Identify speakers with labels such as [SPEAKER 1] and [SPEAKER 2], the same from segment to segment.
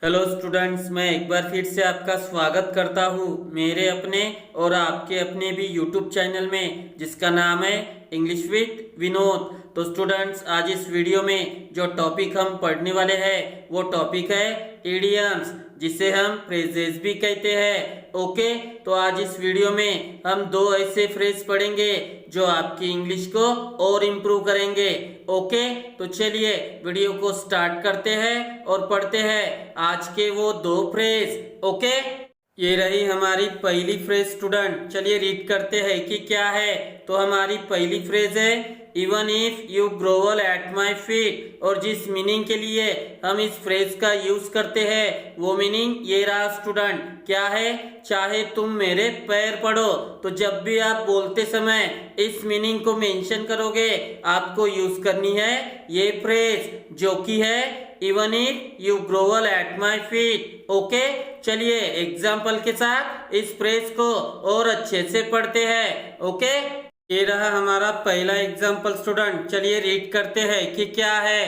[SPEAKER 1] Hello students, मैं एक बार फिर से आपका स्वागत करता हूँ मेरे अपने और आपके अपने भी यूट्यूब चैनल में, जिसका नाम है इंग्लिश विद विनोद। तो स्टूडेंट्स, आज इस वीडियो में जो टॉपिक हम पढ़ने वाले हैं वो टॉपिक है इडियम्स, जिसे हम फ्रेजेस भी कहते हैं। ओके, तो आज इस वीडियो में हम दो ऐसे फ्रेज पढ़ेंगे जो आपकी इंग्लिश को और इम्प्रूव करेंगे। ओके, तो चलिए वीडियो को स्टार्ट करते हैं और पढ़ते हैं आज के वो दो फ्रेज। ओके, ये रही हमारी पहली फ्रेज स्टूडेंट। चलिए रीड करते हैं कि क्या है। तो हमारी पहली फ्रेज है even if you grovel at my feet, और जिस मीनिंग के लिए हम इस फ्रेज का यूज करते हैं वो मीनिंग ये रहा स्टूडेंट। क्या है? चाहे तुम मेरे पैर पड़ो। तो जब भी आप बोलते समय इस मीनिंग को मेंशन करोगे, आपको यूज करनी है ये फ्रेज, जो कि है even if you grovel at my feet. Okay, चलिए एग्जाम्पल के साथ इस फ्रेज को और अच्छे से पढ़ते हैं। ओके, ये रहा हमारा पहला एग्जाम्पल स्टूडेंट। चलिए रीड करते हैं कि क्या है।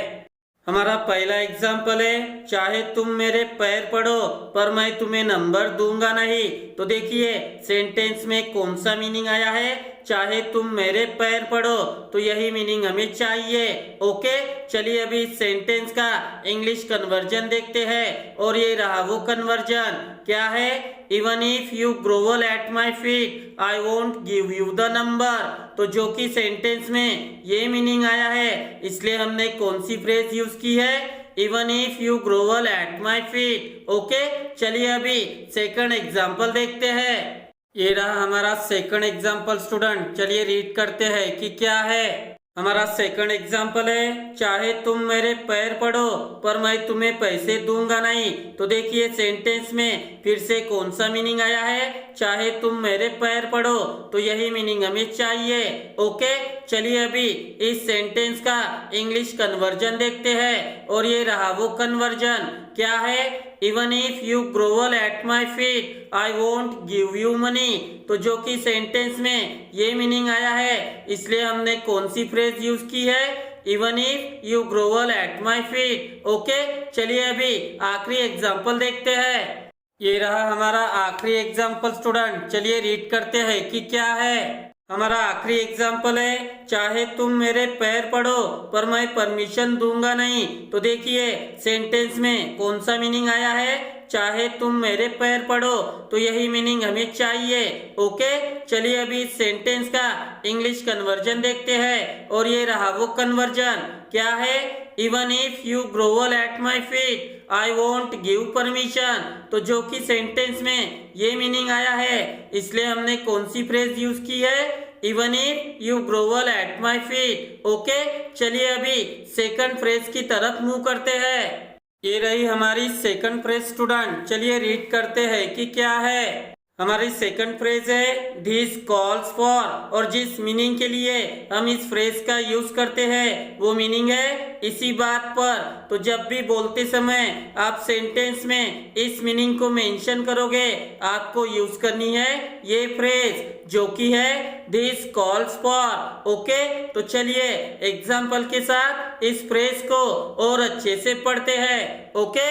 [SPEAKER 1] हमारा पहला एग्जाम्पल है चाहे तुम मेरे पैर पड़ो पर मैं तुम्हें नंबर दूंगा नहीं। तो देखिए सेंटेंस में कौन सा मीनिंग आया है, चाहे तुम मेरे पैर पड़ो, तो यही मीनिंग हमें चाहिए। ओके, चलिए अभी इस सेंटेंस का इंग्लिश कन्वर्जन देखते हैं, और ये रहा वो कन्वर्जन। क्या है? Even if you grovel at my feet I won't give you the number. तो जो कि सेंटेंस में ये मीनिंग आया है, इसलिए हमने कौन सी फ्रेज यूज की है? Even if you grovel at my feet. Okay, चलिए अभी सेकंड एग्जाम्पल देखते हैं। ये रहा हमारा सेकंड एग्जाम्पल स्टूडेंट। चलिए रीड करते हैं कि क्या है। हमारा सेकंड एग्जाम्पल है चाहे तुम मेरे पैर पड़ो पर मैं तुम्हें पैसे दूंगा नहीं। तो देखिए सेंटेंस में फिर से कौन सा मीनिंग आया है? चाहे तुम मेरे पैर पड़ो, तो यही मीनिंग हमें चाहिए। ओके, चलिए अभी इस सेंटेंस का इंग्लिश कन्वर्जन देखते हैं, और ये रहा वो कन्वर्जन। क्या है? Even if you grovel at my feet I won't give you money. तो जो कि सेंटेंस में ये मीनिंग आया है, इसलिए हमने कौन सी फ्रेज यूज की है? Even if you grovel at my feet. Okay, चलिए अभी आखिरी एग्जाम्पल देखते हैं। ये रहा हमारा आखिरी एग्जाम्पल स्टूडेंट। चलिए रीड करते हैं कि क्या है। हमारा आखिरी एग्जाम्पल है चाहे तुम मेरे पैर पड़ो पर मैं परमिशन दूंगा नहीं। तो देखिए सेंटेंस में कौन सा मीनिंग आया है? चाहे तुम मेरे पैर पड़ो, तो यही मीनिंग हमें चाहिए। ओके, चलिए अभी इस सेंटेंस का इंग्लिश कन्वर्जन देखते हैं, और ये रहा वो कन्वर्जन। क्या है? Even if you grovel at my feet I won't give permission. तो जो कि सेंटेंस में ये मीनिंग आया है, इसलिए हमने कौन सी फ्रेज यूज की है? Even if you grovel at my feet. Okay, चलिए अभी सेकंड फ्रेज की तरफ मूव करते हैं। ये रही हमारी सेकंड फ्रेज स्टूडेंट। चलिए रीड करते हैं कि क्या है। हमारी सेकंड फ्रेज है दिस कॉल्स फॉर, और जिस मीनिंग के लिए हम इस फ्रेज का यूज करते हैं वो मीनिंग है इसी बात पर। तो जब भी बोलते समय आप सेंटेंस में इस मीनिंग को मेंशन करोगे, आपको यूज करनी है ये फ्रेज, जो कि है दिस कॉल्स फॉर। ओके, तो चलिए एग्जाम्पल के साथ इस फ्रेज को और अच्छे से पढ़ते हैं। ओके,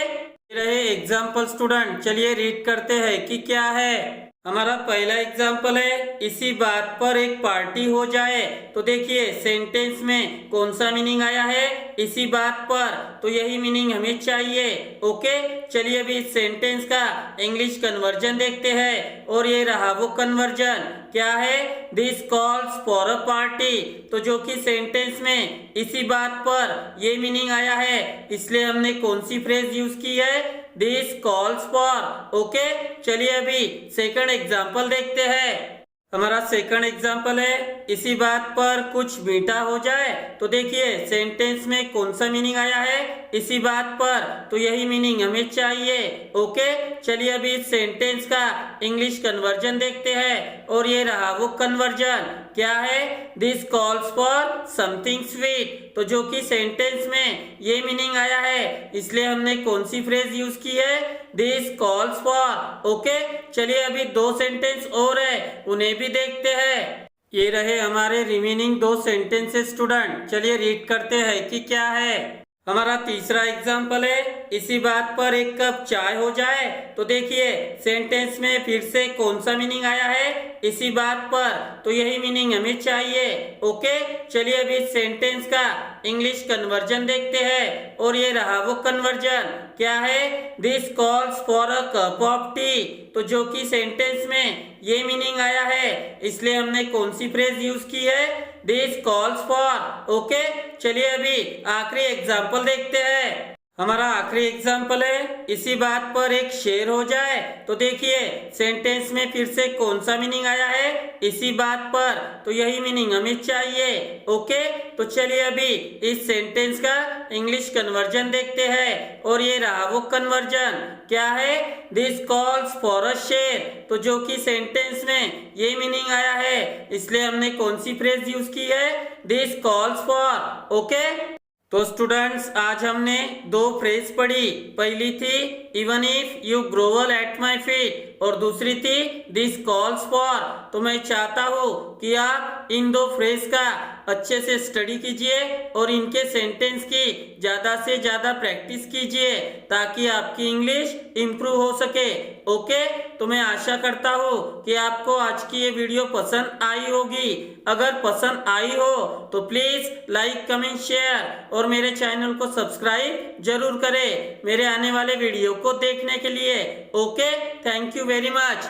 [SPEAKER 1] रहे एग्जाम्पल स्टूडेंट। चलिए रीड करते हैं कि क्या है। हमारा पहला एग्जाम्पल है इसी बात पर एक पार्टी हो जाए। तो देखिए सेंटेंस में कौन सा मीनिंग आया है? इसी बात पर, तो यही मीनिंग हमें चाहिए। ओके, चलिए अभी इस सेंटेंस का इंग्लिश कन्वर्जन देखते हैं, और ये रहा वो कन्वर्जन। क्या है? This calls for a party. तो जो कि सेंटेंस में इसी बात पर ये मीनिंग आया है, इसलिए हमने कौन सी फ्रेज यूज की है? This calls for. ओके, चलिए अभी सेकंड एग्जाम्पल देखते हैं। हमारा सेकंड एग्जाम्पल है इसी बात पर कुछ मीठा हो जाए। तो देखिए सेंटेंस में कौन सा मीनिंग आया है? इसी बात पर, तो यही मीनिंग हमें चाहिए। ओके, चलिए अभी इस सेंटेंस का इंग्लिश कन्वर्जन देखते हैं, और ये रहा वो कन्वर्जन। क्या है? This calls for something sweet. तो जो कि सेंटेंस में ये मीनिंग आया है, इसलिए हमने कौन सी फ्रेज यूज की है? This calls for. ओके, चलिए अभी दो सेंटेंस और है, उन्हें भी देखते हैं। ये रहे हमारे रिमेनिंग दो सेंटेंसेस स्टूडेंट। चलिए रीड करते हैं कि क्या है। हमारा तीसरा एग्जाम्पल है, इसी बात पर एक कप चाय हो जाए। तो देखिए सेंटेंस में फिर से कौन सा मीनिंग आया है, इसी बात पर, तो यही मीनिंग हमें चाहिए। ओके, चलिए अभी इस सेंटेंस का इंग्लिश कन्वर्जन देखते हैं। और ये रहा वो कन्वर्जन, क्या है, this calls for a cup of T. तो जो कि सेंटेंस में ये मीनिंग आया है, इसलिए हमने कौन सी फ्रेज यूज की है, दिस कॉल्स फॉर। ओके, चलिए अभी आखिरी एग्जाम्पल देखते हैं। हमारा आखिरी एग्जाम्पल है, इसी बात पर एक शेर हो जाए। तो देखिए सेंटेंस में फिर से कौन सा मीनिंग आया है, इसी बात पर, तो यही मीनिंग हमें चाहिए। ओके, तो चलिए अभी इस सेंटेंस का इंग्लिश कन्वर्जन देखते हैं। और ये रहा वो कन्वर्जन, क्या है, दिस कॉल्स फॉर अ शेर। तो जो कि सेंटेंस में ये मीनिंग आया है, इसलिए हमने कौन सी फ्रेज यूज की है, दिस कॉल्स फॉर। ओके, तो स्टूडेंट्स आज हमने दो फ्रेज पढ़ी। पहली थी even if you grovel at my feet, और दूसरी थी दिस कॉल्स फॉर। तो मैं चाहता हूँ कि आप इन दो फ्रेज का अच्छे से स्टडी कीजिए और इनके सेंटेंस की ज्यादा से ज्यादा प्रैक्टिस कीजिए, ताकि आपकी इंग्लिश इम्प्रूव हो सके। ओके, तो मैं आशा करता हूँ कि आपको आज की ये वीडियो पसंद आई होगी। अगर पसंद आई हो तो प्लीज लाइक, कमेंट, शेयर और मेरे चैनल को सब्सक्राइब जरूर करें मेरे आने वाले वीडियो को देखने के लिए। Okay, thank you very much.